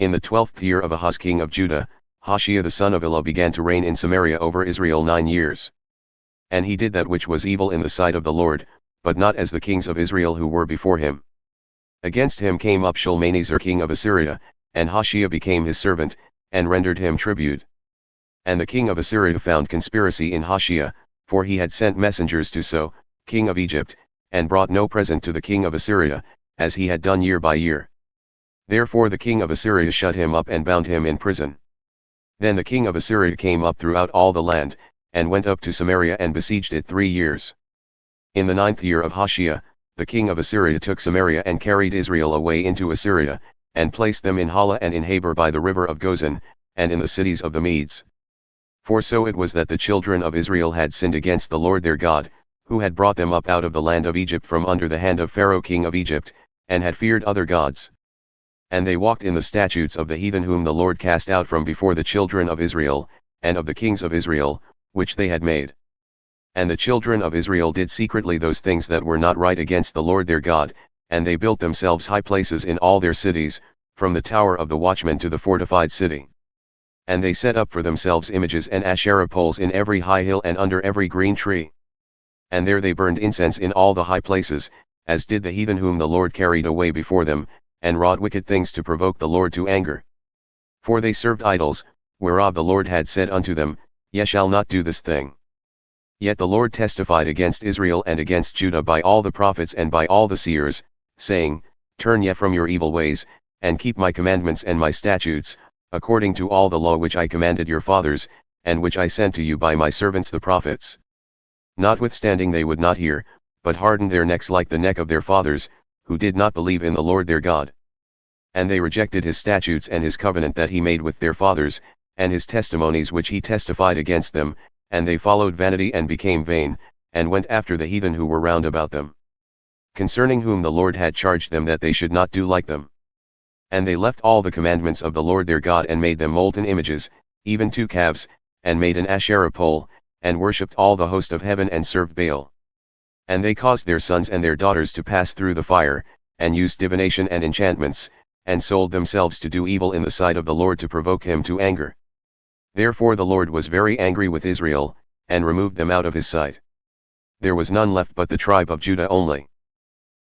In the 12th year of Ahaz king of Judah, Hoshea the son of Elah began to reign in Samaria over Israel 9 years. And he did that which was evil in the sight of the Lord, but not as the kings of Israel who were before him. Against him came up Shalmaneser king of Assyria, and Hoshea became his servant, and rendered him tribute. And the king of Assyria found conspiracy in Hoshea, for he had sent messengers to So, king of Egypt, and brought no present to the king of Assyria, as he had done year by year. Therefore the king of Assyria shut him up and bound him in prison. Then the king of Assyria came up throughout all the land, and went up to Samaria and besieged it 3 years. In the 9th year of Hoshea, the king of Assyria took Samaria and carried Israel away into Assyria, and placed them in Halah and in Habor by the river of Gozan, and in the cities of the Medes. For so it was that the children of Israel had sinned against the Lord their God, who had brought them up out of the land of Egypt from under the hand of Pharaoh king of Egypt, and had feared other gods. And they walked in the statutes of the heathen whom the Lord cast out from before the children of Israel, and of the kings of Israel, which they had made. And the children of Israel did secretly those things that were not right against the Lord their God, and they built themselves high places in all their cities, from the tower of the watchman to the fortified city. And they set up for themselves images and Asherah poles in every high hill and under every green tree. And there they burned incense in all the high places, as did the heathen whom the Lord carried away before them, and wrought wicked things to provoke the Lord to anger. For they served idols, whereof the Lord had said unto them, Ye shall not do this thing. Yet the Lord testified against Israel and against Judah by all the prophets and by all the seers, saying, Turn ye from your evil ways, and keep my commandments and my statutes, according to all the law which I commanded your fathers, and which I sent to you by my servants the prophets. Notwithstanding they would not hear, but hardened their necks like the neck of their fathers, who did not believe in the Lord their God. And they rejected his statutes and his covenant that he made with their fathers, and his testimonies which he testified against them, and they followed vanity and became vain, and went after the heathen who were round about them, concerning whom the Lord had charged them that they should not do like them. And they left all the commandments of the Lord their God and made them molten images, even 2 calves, and made an Asherah pole, and worshipped all the host of heaven and served Baal. And they caused their sons and their daughters to pass through the fire, and used divination and enchantments, and sold themselves to do evil in the sight of the Lord to provoke him to anger. Therefore the Lord was very angry with Israel, and removed them out of his sight. There was none left but the tribe of Judah only.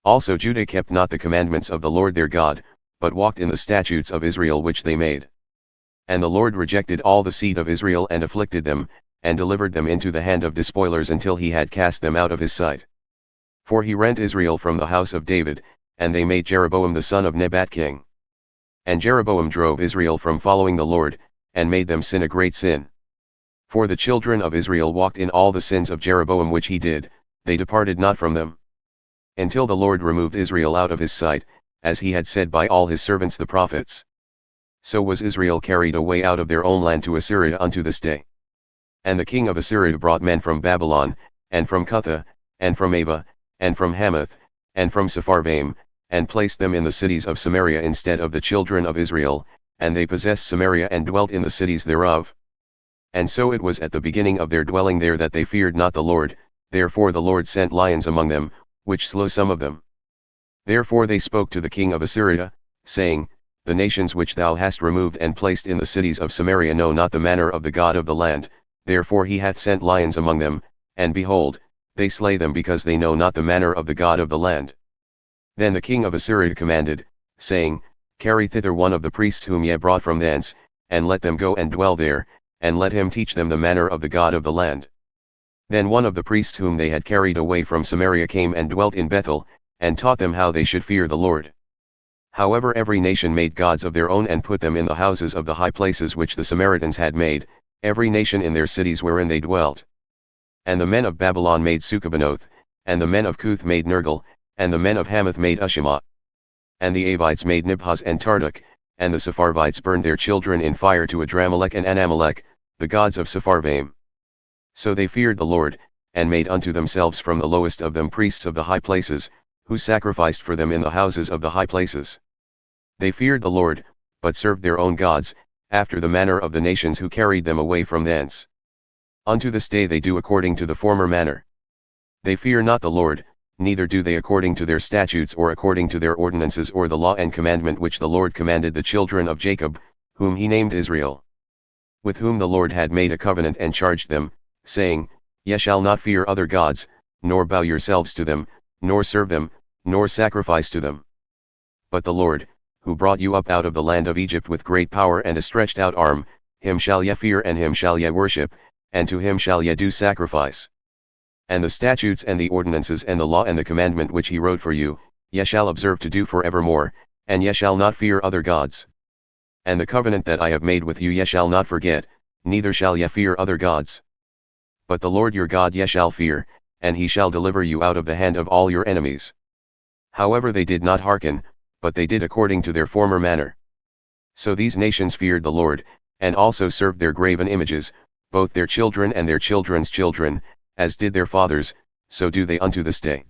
Also Judah kept not the commandments of the Lord their God, but walked in the statutes of Israel which they made. And the Lord rejected all the seed of Israel and afflicted them, and delivered them into the hand of despoilers until he had cast them out of his sight. For he rent Israel from the house of David, and they made Jeroboam the son of Nebat king. And Jeroboam drove Israel from following the Lord, and made them sin a great sin. For the children of Israel walked in all the sins of Jeroboam which he did, they departed not from them. Until the Lord removed Israel out of his sight, as he had said by all his servants the prophets. So was Israel carried away out of their own land to Assyria unto this day. And the king of Assyria brought men from Babylon, and from Cutha, and from Ava, and from Hamath, and from Sepharvaim, and placed them in the cities of Samaria instead of the children of Israel, and they possessed Samaria and dwelt in the cities thereof. And so it was at the beginning of their dwelling there that they feared not the Lord, therefore the Lord sent lions among them, which slew some of them. Therefore they spoke to the king of Assyria, saying, The nations which thou hast removed and placed in the cities of Samaria know not the manner of the God of the land, therefore he hath sent lions among them, and behold, they slay them because they know not the manner of the God of the land. Then the king of Assyria commanded, saying, Carry thither one of the priests whom ye brought from thence, and let them go and dwell there, and let him teach them the manner of the God of the land. Then one of the priests whom they had carried away from Samaria came and dwelt in Bethel, and taught them how they should fear the Lord. However every nation made gods of their own and put them in the houses of the high places which the Samaritans had made, every nation in their cities wherein they dwelt. And the men of Babylon made Succoth, and the men of Cuth made Nergal, and the men of Hamath made Ushima. And the Avites made Nibhaz and Tarduk, and the Sepharvites burned their children in fire to Adramelech and Anamelech, the gods of Sepharvaim. So they feared the Lord, and made unto themselves from the lowest of them priests of the high places, who sacrificed for them in the houses of the high places. They feared the Lord, but served their own gods, after the manner of the nations who carried them away from thence. Unto this day they do according to the former manner. They fear not the Lord, neither do they according to their statutes or according to their ordinances or the law and commandment which the Lord commanded the children of Jacob, whom he named Israel. With whom the Lord had made a covenant and charged them, saying, Ye shall not fear other gods, nor bow yourselves to them, nor serve them, nor sacrifice to them. But the Lord, who brought you up out of the land of Egypt with great power and a stretched out arm, him shall ye fear and him shall ye worship, and to him shall ye do sacrifice. And the statutes and the ordinances and the law and the commandment which he wrote for you, ye shall observe to do for evermore, and ye shall not fear other gods. And the covenant that I have made with you ye shall not forget, neither shall ye fear other gods. But the Lord your God ye shall fear, and he shall deliver you out of the hand of all your enemies. However they did not hearken, but they did according to their former manner. So these nations feared the Lord, and also served their graven images, both their children and their children's children, as did their fathers, so do they unto this day.